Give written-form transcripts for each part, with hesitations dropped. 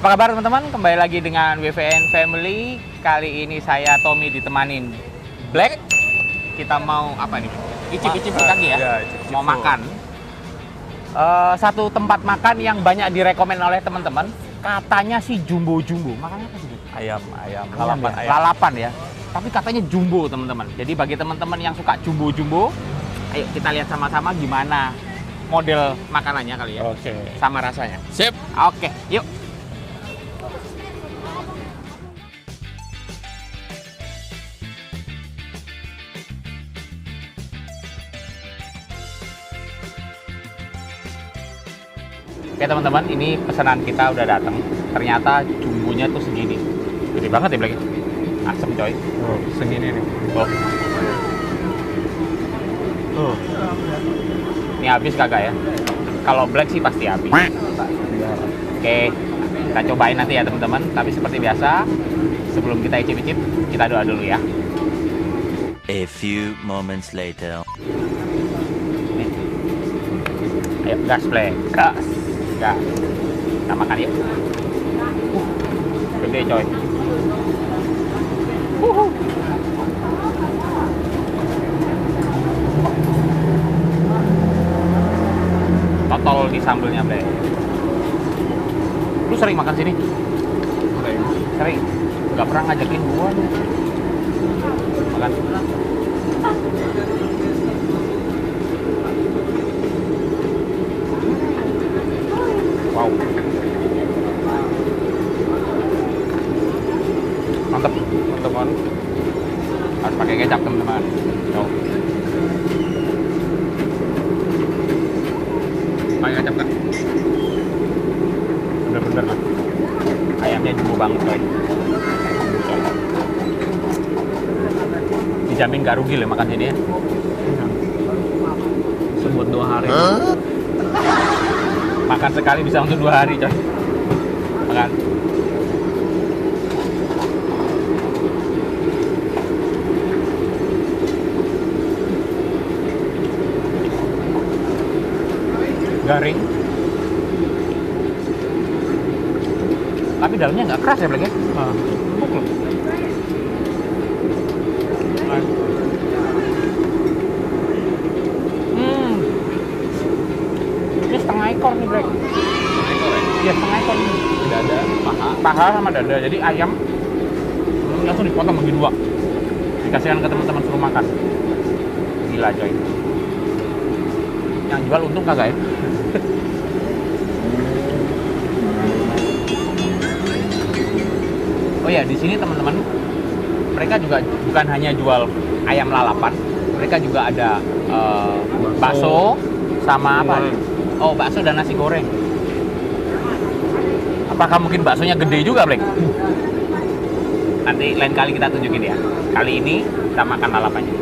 Apa kabar teman-teman? Kembali lagi dengan WVN Family. Kali ini saya Tommy ditemanin Black. Kita mau apa nih? Icip-icip kaki ya? Mau makan. Satu tempat makan yang banyak direkomend oleh teman-teman. Katanya sih jumbo-jumbo. Makannya apa sih? Ayam, Lalapan, ayam. lalapan ya. Tapi katanya jumbo teman-teman. Jadi bagi teman-teman yang suka jumbo-jumbo, ayo kita lihat sama-sama gimana model makanannya kali ya. Oke. Sama rasanya. Sip. Oke, yuk. Oke teman-teman, ini pesanan kita udah datang. Ternyata jumbonya tuh segini. Gede banget ya Black. Asem coy. Oh, segini nih. Oh. Ini habis kagak ya? Kalau Black sih pasti habis. Oke, kita cobain nanti ya teman-teman. Tapi seperti biasa, sebelum kita icip-icip, kita doa dulu ya. A few moments later. Nih. Ayo gas Black, gas. Gas. Kita makan yuk. Gede coy. Totol di sambelnya Black. Lu sering makan sini? Sering. Gak pernah ngajakin gua lu. Makan. Wow. Mantep, teman-teman. Harus pakai kecap teman-teman. Tuh. Pakai kecap kan? Bener-bener lah. Ayamnya jumbo banget coy. Dijamin gak rugi loh makan ini ya. Sebut 2 hari. Makan sekali bisa untuk 2 hari coy. Makan. Garing. Tapi dalamnya nggak keras ya Black ya? Empuk loh. Ini setengah ekor nih Black. Iya setengah ekor nih. Dada, Paha sama dada. Jadi ayam langsung dipotong bagi 2. Dikasihkan ke teman-teman suruh makan. Gila coy. Yang jual untung kagak ya? Oh ya, di sini teman-teman, mereka juga bukan hanya jual ayam lalapan, mereka juga ada bakso sama apa? Oh, bakso dan nasi goreng. Apakah mungkin baksonya gede juga, Black? Nanti lain kali kita tunjukin ya. Kali ini kita makan lalapannya.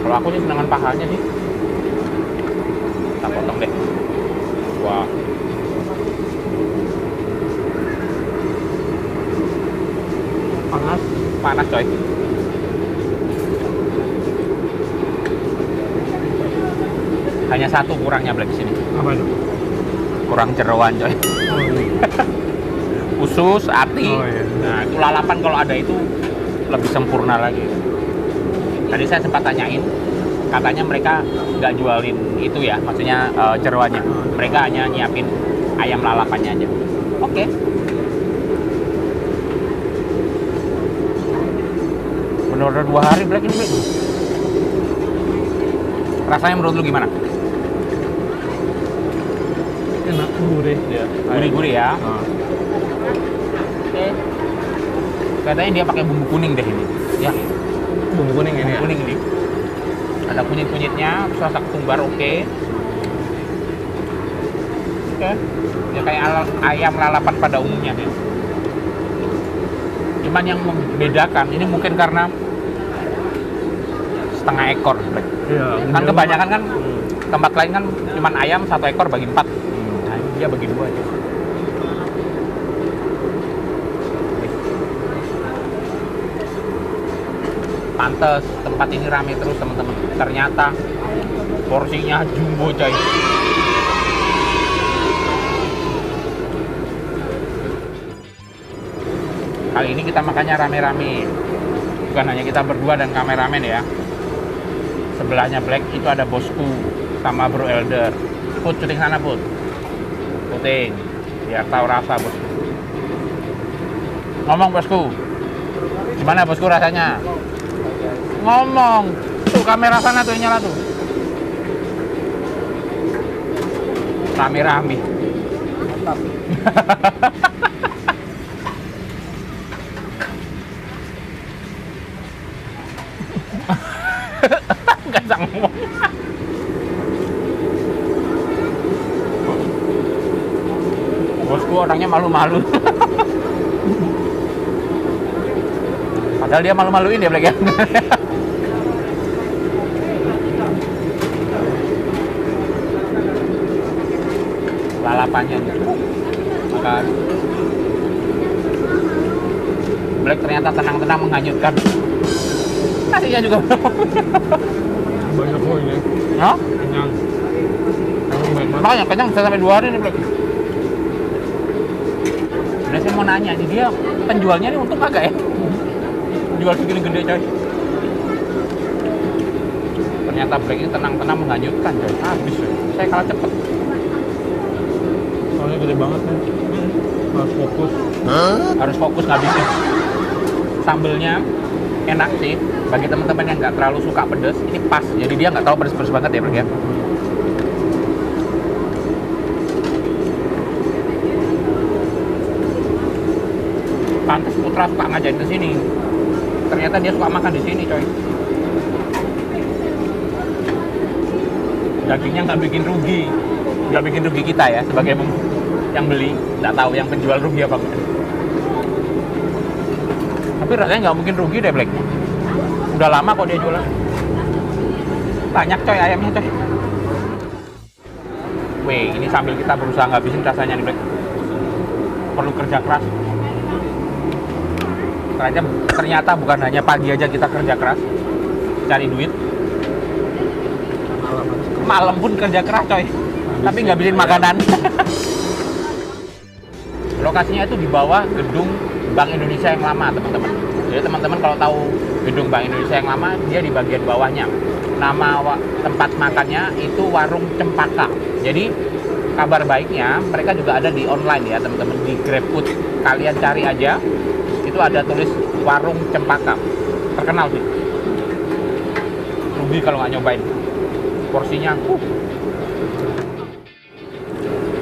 Kalau aku sih senangan pahanya sih. Kita potong deh. Wah. Panas coy. Hanya satu kurangnya Black di sini. apa itu? Kurang jeroan coy. Usus, hati. Oh, iya. Nah, itu lalapan kalau ada itu lebih sempurna lagi. Tadi saya sempat tanyain, katanya mereka nggak jualin itu ya, maksudnya jeroannya. Mereka hanya nyiapin ayam lalapannya aja. Oke. Bener-bener 2 hari Black ini Black. Rasanya menurut lu gimana? Enak, gurih. Ya. Gurih-gurih ya. Oke. Katanya dia pakai bumbu kuning deh ini. Ya, Bumbu kuning ini. kuning ini. Ada kunyit-kunyitnya, terus rasa ketumbar oke. Oke. Ya kayak ayam lalapan pada umumnya nih. Cuman yang membedakan ini mungkin karena setengah ekor. Iya. Kan kebanyakan kan tempat lain kan cuman ayam 1 ekor bagi 4. Nah, dia bagi 2 aja. Pantes tempat ini rame terus teman-teman. Ternyata porsinya jumbo coy. Kali ini kita makannya rame-rame. Bukan hanya kita berdua dan kameramen ya. Sebelahnya Black itu ada bosku sama Bro Elder. Put, syuting sana Put. Syuting. Biar tahu rasa bosku. Ngomong bosku. Gimana bosku rasanya? Ngomong. Tuh kamera sana tuh yang nyala tuh. Rame-rame. Mantap. Nggak bisa ngomong. Bosku orangnya malu-malu. Padahal dia malu-maluin ya Black ya. Lalapannya makan. Black ternyata tenang-tenang menghanyutkan. Nasinya juga Banyak kok ini. ya? Kenyang. Emang banyak banget. Makanya kenyang bisa sampai 2 hari nih Black. Nah, saya mau nanya nih, dia penjualnya ini untung kagak ya? Jual segini gede coy. Ternyata Black ini tenang-tenang menghanyutkan coy. Habis coy. Saya kalah cepet. Soalnya gede banget nih. Harus fokus. Harus fokus ngabisin. Sambelnya enak sih. Bagi teman-teman yang nggak terlalu suka pedas, ini pas. Jadi dia nggak terlalu pedas-pedas banget ya Black ya. Pantes Putra suka ngajarin ke sini. Ternyata dia suka makan di sini, coy. Dagingnya nggak bikin rugi kita ya sebagai yang beli. Nggak tahu yang penjual rugi apa enggak. Tapi rasanya nggak mungkin rugi deh Black. Udah lama kok dia jualan. Banyak coy ayamnya coy. Weh, ini sambil kita berusaha ngabisin rasanya nih Black. Perlu kerja keras. Ternyata bukan hanya pagi aja kita kerja keras cari duit, malam pun kerja keras coy, tapi nggak bikin makanan. Lokasinya itu di bawah gedung Bank Indonesia yang lama teman-teman. Jadi teman-teman kalau tahu gedung Bank Indonesia yang lama, dia di bagian bawahnya. Nama tempat makannya itu Warung Cempaka. Jadi kabar baiknya mereka juga ada di online ya teman-teman, di GrabFood. Kalian cari aja, itu ada tulis Warung Cempaka. Terkenal sih. Rugi kalau nggak nyobain. Porsinya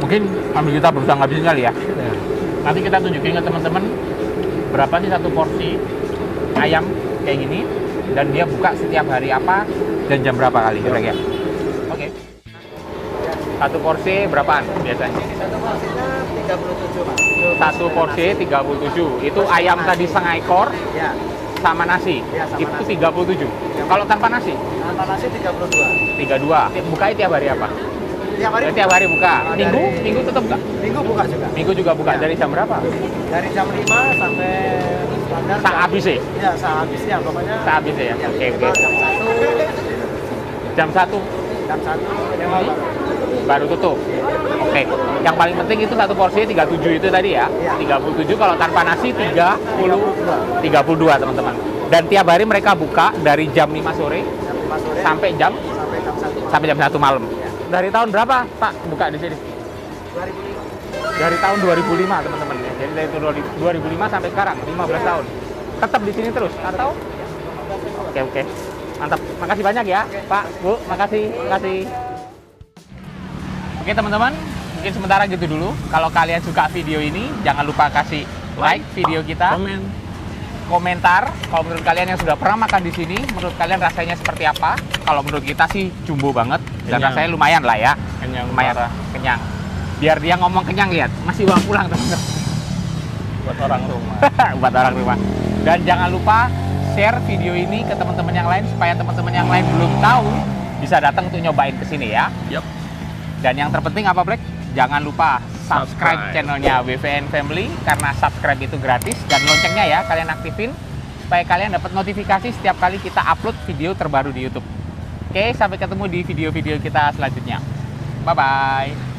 mungkin ambil kita berusaha ngabisin kali ya. Nanti kita tunjukin ke teman-teman berapa sih satu porsi ayam kayak gini, dan dia buka setiap hari apa dan jam berapa kali kira-kira. Oke. Satu porsi berapaan biasanya? Satu porsinya 37 Pak. Satu porsi 37. Itu ayam tadi setengah ekor Ya, sama nasi. Ya, sama Itu nasi. 37. Kalau tanpa nasi? tanpa nasi 32. 32. Bukanya tiap hari apa? Tiap hari. Tiap hari buka. Oh, Minggu? dari- Minggu tetap nggak? Minggu buka juga. Minggu juga buka. Ya. Dari jam berapa? Dari jam 5 sampai standar. Tak habis ya? Ya, saat habisnya pokoknya. Tak habis ya? Ya, Oke. minimal jam 1. Jam 1 Jam 1 minimal Pak. baru tutup. Oke. Yang paling penting itu satu porsi 37 itu tadi ya. Iya. 37 kalau tanpa nasi 32 teman-teman. Dan tiap hari mereka buka dari jam 5 sore Jam 5 sore sampai jam sampai jam 1 malam. malam. Ya. Dari tahun berapa Pak buka di sini? 2005. Dari tahun 2005 teman-teman ya. Jadi dari tahun 2005 sampai sekarang 15 tahun. Tetap di sini terus atau? Oke. Mantap. Makasih banyak ya, Pak, Bu. Makasih. Oke, teman-teman. Mungkin sementara gitu dulu. Kalau kalian suka video ini, jangan lupa kasih like video kita. Komentar kalau menurut kalian yang sudah pernah makan di sini, menurut kalian rasanya seperti apa? Kalau menurut kita sih jumbo banget dan Kenyang. rasanya lumayan lah ya. Kenyang Lumayan parah. kenyang. Biar dia ngomong kenyang, lihat masih bawa pulang teman-teman. Buat orang rumah. Buat orang rumah. Dan jangan lupa share video ini ke teman-teman yang lain supaya teman-teman yang lain belum tahu bisa datang untuk nyobain ke sini ya. Yup. Dan yang terpenting apa Black? Jangan lupa subscribe Subscribe. channelnya WVN Family karena subscribe itu gratis, dan loncengnya ya kalian aktifin supaya kalian dapat notifikasi setiap kali kita upload video terbaru di YouTube. Oke, sampai ketemu di video-video kita selanjutnya. Bye-bye.